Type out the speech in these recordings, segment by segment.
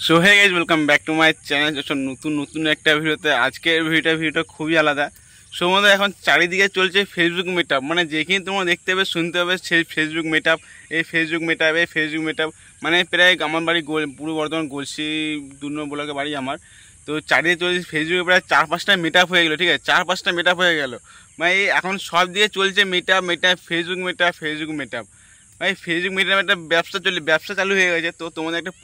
So hey guys, welcome back to my channel. নতুন একটা ভিডিওতে। আজকের ভিডিওটা খুবই আলাদা। সো আমাদের এখন চারিদিকে চলছে ফেসবুক মিটআপ, মানে যেখানে তোমরা দেখতে হবে শুনতে হবে সেই ফেসবুক মিটআপ, এই ফেসবুক মিটআপ। মানে প্রায় আমার বাড়ি পূর্ব বর্ধমান গলসি 2 নম্বর ব্লকে বাড়ি আমার। তো চারিদিকে চলছে ফেসবুকে প্রায় 4-5টা মিটআপ হয়ে গেলো, ঠিক আছে, 4-5টা মিটআপ হয়ে গেলো। মানে এখন সব দিকে চলছে মিটআপ, ফেসবুক মিটআপ। ভাই ফেসবুক মিডিয়ার একটা ব্যবসা চালু হয়ে গেছে। তো তোমাদের একটা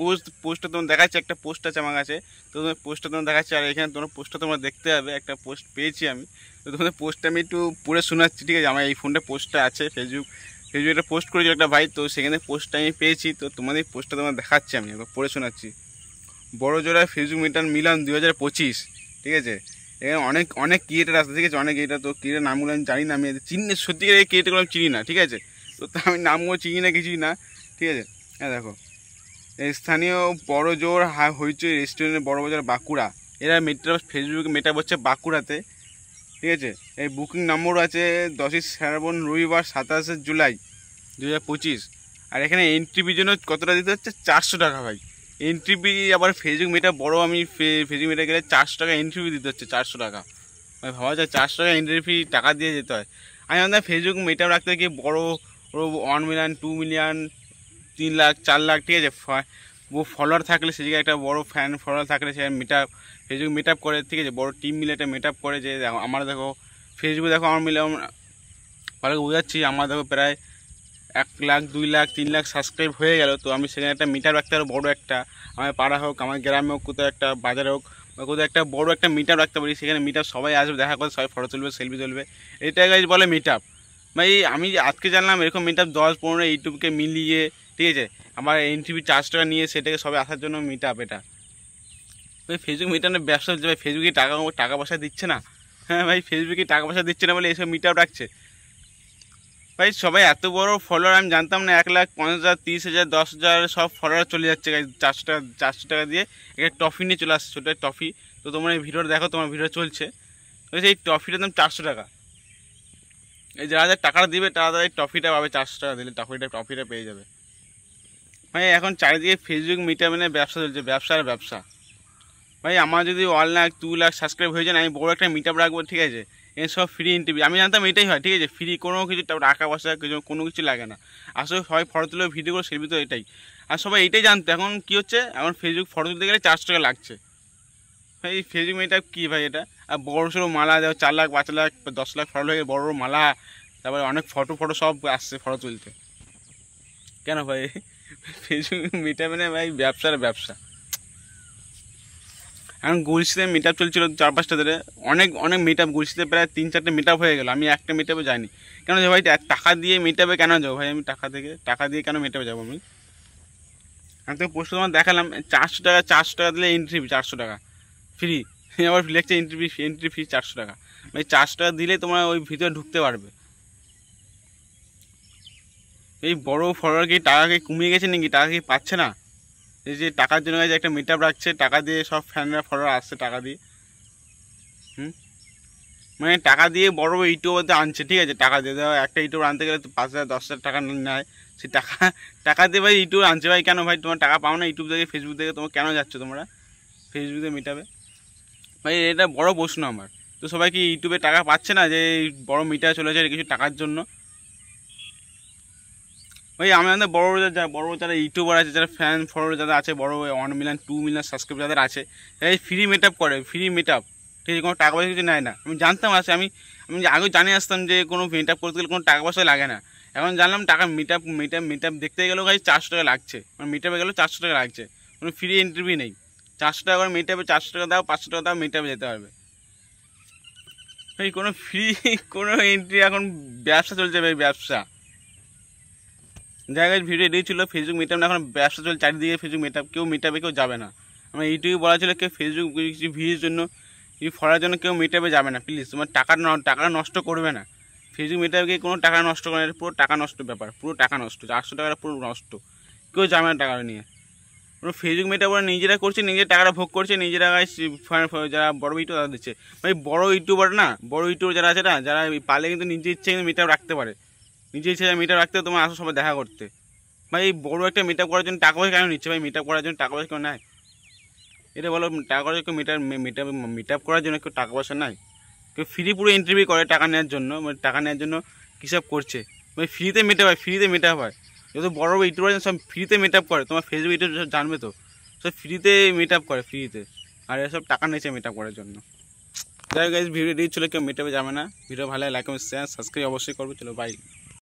পোস্টটা তোমার দেখাচ্ছে, একটা পোস্ট আছে আমার কাছে। তো তোমার পোস্টটা তোমার দেখাচ্ছে, আর এখানে তোমার পোস্টটা তোমরা দেখতে হবে। একটা পোস্ট পেয়েছি আমি, তো তোমাদের পোস্টটা আমি একটু পড়ে শোনাচ্ছি, ঠিক আছে। আমার এই ফোনটা পোস্টটা আছে, ফেসবুকে পোস্ট করেছিল একটা ভাই, তো সেখানে পোস্টটা আমি পেয়েছি। তো তোমাদের পোস্টটা তোমার দেখাচ্ছি, আমি একবার পড়ে শোনাচ্ছি। বড় জোড়ায় ফেসবুক মিটার মিলন 2025, ঠিক আছে। এখানে অনেক ক্রিয়েটার আসছে, ঠিক আছে, অনেক ক্রিয়েটার। তো ক্রিয়েটার নামগুলো আমি জানি না, আমি সত্যিকার এই ক্রিয়েটারগুলো আমি চিনি না, ঠিক আছে। তো আমি নামও চিনি না, কিছুই না, ঠিক আছে। হ্যাঁ দেখো, স্থানীয় বড় জোর হইচই রেস্টুরেন্টের বড় বাজার বাঁকুড়া। এরা ফেসবুকে মেটা হচ্ছে বাঁকুড়াতে, ঠিক আছে। এই বুকিং নম্বর আছে 10ই শ্রাবণ রবিবার 27শে জুলাই 2025। আর এখানে এন্ট্রি ফির জন্য কতটা দিতে হচ্ছে? 400 টাকা ভাই এন্ট্রি ফি। আবার ফেসবুক মেটা বড়, আমি ফেসবুক মেটা গেলে 400 টাকা এন্ট্রি ফি দিতে হচ্ছে, 400 টাকা। ভাই ভাবা যায় 400 টাকা এন্ট্রি ফি টাকা দিয়ে যেতে হয়। আমি আমাদের ফেসবুক মেটাপ রাখতে গিয়ে বড় 1 মিলিয়ন 2 মিলিয়ন 3 লাখ 4 লাখ, ঠিক আছে, ফলোয়ার থাকলে সে জায়গায় একটা বড় ফ্যান ফলোয়ার থাকলে সে ফেসবুক মিটআপ করে, ঠিক আছে। বড় টিম মিলে একটা মিটআপ করে, যে আমার দেখো ফেসবুকে দেখো আমার মিলে ভালো বোঝাচ্ছি, আমার দেখো প্রায় 1 লাখ 2 লাখ 3 লাখ সাবস্ক্রাইব হয়ে গেল। তো আমি সেখানে একটা মিটার রাখতে পারি, বড় একটা। আমার পাড়া হোক, আমার গ্রামে হোক, কোথাও একটা বাজারে হোক, বা কোথাও একটা বড় একটা মিটার রাখতে পারি। সেখানে মিটার সবাই আসবে, দেখা করে সবাই ফটো তুলবে, সেলফি তুলবে। এটা গাইজ বলে মিটআপ। ভাই আমি আজকে জানলাম এরকম মিটআপ 10-15 ইউটিউবকে মিলিয়ে, ঠিক আছে, আমার এন্ট্রি 400 টাকা নিয়ে সেটাকে সবাই আসার জন্য মিটআপ। এটা ভাই ফেসবুক মিটারের ব্যবসা হচ্ছে ভাই। ফেসবুকে টাকা পয়সা দিচ্ছে না। হ্যাঁ ভাই, ফেসবুকে টাকা পয়সা দিচ্ছে না বলে এইসব মিটআপ রাখছে। ভাই সবাই এত বড় ফলোয়ার আমি জানতাম না। 1,50,000 30,000 10,000 সব ফলোয়ার চলে যাচ্ছে গাইজ 400 টাকা দিয়ে। একটা টফি নিয়ে চলে আসছে, ছোটো টফি। তো তোমার এই ভিডিওটা দেখো, তোমার ভিডিও চলছে, এই টফিটার দাম 400 টাকা। এই যারা টাকাটা দিবে তারা এই টফিটা পাবে, 400 টাকা দিলে টফিটা পেয়ে যাবে। ভাই এখন চারিদিকে ফেসবুক মিটা মানে ব্যবসা চলছে, ব্যবসার ব্যবসা। ভাই আমার যদি 1 লাখ 2 লাখ সাবস্ক্রাইব হয়ে যায়, আমি বড় একটা মিটআপ রাখবো, ঠিক আছে। এর সব ফ্রি ইন্টারভিউ, আমি জানতাম এটাই হয়, ঠিক আছে। ফ্রি কোনো কিছু টাকা পয়সা কোনো কিছু লাগে না। আসলে সবাই ফটো তুলে ভিডিও করে সেলফি তো এটাই। আর সবাই এইটাই জানতো। এখন কী হচ্ছে, এখন ফেসবুক ফটো তুলতে গেলে 400 টাকা লাগছে। ভাই ফেসবুক মিটআপ কী ভাই এটা? আর বড়ো সড়ো মালা দেওয়া, 4 লাখ 5 লাখ 10 লাখ ফটো হয়ে বড় বড় মালা, তারপরে অনেক ফটো সব আসছে ফটো তুলতে। কেন ভাই? ফেসবুক মিটআপ মানে ভাই ব্যবসার ব্যবসা। এখন গুলশিতে মিটআপ চলছিল 4-5টা ধরে। অনেক মিটআপ গুলশিতে প্রায় 3-4টে মিটআপ হয়ে গেল। আমি একটা মিটআপে যাইনি। কেন যে ভাই টাকা দিয়ে মিটআপে কেন যাবো ভাই? আমি টাকা দিয়ে কেন মিটআপে যাবো আমি? আমি তো পোস্ট তোমার দেখালাম 400 টাকা দিলে এন্ট্রি ফি 400 টাকা ফ্রি। আবার লিখছে এন্ট্রি ফি 400 টাকা। ভাই 400 টাকা দিলে তোমার ওই ভিতরে ঢুকতে পারবে। এই বড় ফলোয়ার কি টাকা কি কমিয়ে গেছে নাকি? টাকা কি পাচ্ছে না? এই যে টাকার জন্য যে একটা মিটআপ রাখছে, টাকা দিয়ে সব ফ্যানরা ফলোয়ার আসছে টাকা দিয়ে। মানে টাকা দিয়ে বড় বড় ইউটিউবারদের আনছে, ঠিক আছে। টাকা দিয়ে দেওয়া একটা ইউটিউব আনতে গেলে তো 5,000 10,000 টাকা নেয়। সে টাকা দিয়ে ভাই ইউটিউব আনছে। ভাই কেন ভাই? তোমার টাকা পাও না ইউটিউব থেকে, ফেসবুক থেকে? তোমার কেন যাচ্ছ তোমরা ফেসবুকে মিটাবে? ভাই এটা বড় প্রশ্ন আমার। তো সবাই কি ইউটিউবে টাকা পাচ্ছে না, যে বড় মিটার চলেছে কিছু টাকার জন্য? ভাই আমাদের বড় যারা ইউটিউবার আছে, যারা ফ্যান ফলোয়ার যারা আছে, বড় 1 মিলিয়ন 2 মিলিয়ন সাবস্ক্রাইব যাদের আছে, তাই ফ্রি মিটআপ করে, ফ্রি মিটআপ, ঠিক আছে। কোনো টাকা পয়সা কিছু নেয় না। আমি জানতাম আছে, আমি আগে জানিয়ে আসতাম যে কোনো মিটআপ করতে গেলে কোনো টাকা পয়সা লাগে না। এখন জানলাম টাকা মিটআপ দেখতে গেলেও ভাই 400 টাকা লাগছে। মানে মিটআপে গেলেও 400 টাকা লাগছে, কোনো ফ্রি এন্ট্রি নেই। 400 টাকা করে মিটআপে, 400 টাকা দাও 500 টাকা দাও, মিটআপে যেতে পারবে। ভাই কোনো ফ্রি কোনো এন্ট্রি, এখন ব্যবসা চলছে ভাই, ব্যবসা। জায়গায় ভিডিও এটাই ছিল, ফেসবুক মিটআপ না এখন ব্যবসা চলছে চারিদিকে ফেসবুক মিটআপ। কেউ মিটআপে কেউ যাবে না। আমার ইউটিউবে বলা ছিল কেউ ফেসবুক কিছু ভিউর জন্য, কিছু ফলোয়ার জন্য কেউ মিটআপে যাবে না প্লিজ। তোমার টাকা নষ্ট করবে না। ফেসবুক মিটআপে গিয়ে কোনো টাকা নষ্ট করে না, পুরো টাকা নষ্ট ব্যাপার, পুরো টাকা নষ্ট। 400 টাকাটা পুরো নষ্ট, কেউ যাবে না টাকা নিয়ে। পুরো ফেসবুক মিটআপ ওরা নিজেরা করছে, নিজের টাকাটা ভোগ করছে, নিজেরা যারা বড় ইউটিউব তারা দিচ্ছে। ভাই বড় ইউটিউবার না, বড় ইউটিউবার যারা আছে না, যারা পারলে কিন্তু নিজের ইচ্ছে কিন্তু মিটআপ রাখতে পারে। নিজের ইচ্ছে মিটআপ রাখতে তোমার আসো সবাই দেখা করতে। ভাই এই বড় একটা মিটআপ করার জন্য টাকা পয়সা কেন নিচ্ছে? ভাই মিটআপ করার জন্য টাকা পয়সা কেন নেয়? এটা বলো টাকা করে কেউ মিট আপ করার জন্য কেউ টাকা পয়সা নাই, কেউ ফ্রি পুরো ইন্টারভিউ করে টাকা নেওয়ার জন্য, মানে টাকা নেওয়ার জন্য কী সব করছে, মানে ফ্রিতে মেট আপ হয়, ফ্রিতে মেট আপ হয়। যত বড় বড় ইউটিউবার সব ফ্রিতে মেট আপ করে, তোমার ফেসবুক ইউটিউব জানবে তো, সব ফ্রিতে মেট আপ করে ফ্রিতে, আর এসব টাকা নিয়েছে মেট আপ করার জন্য। যাই হোক গাইস, ভিডিও ছিল, কেউ মেট আপে যাবে না। ভিডিও ভালো লাগে লাইক কমেন্ট শেয়ার সাবস্ক্রাইব অবশ্যই করবে। চলো বাই।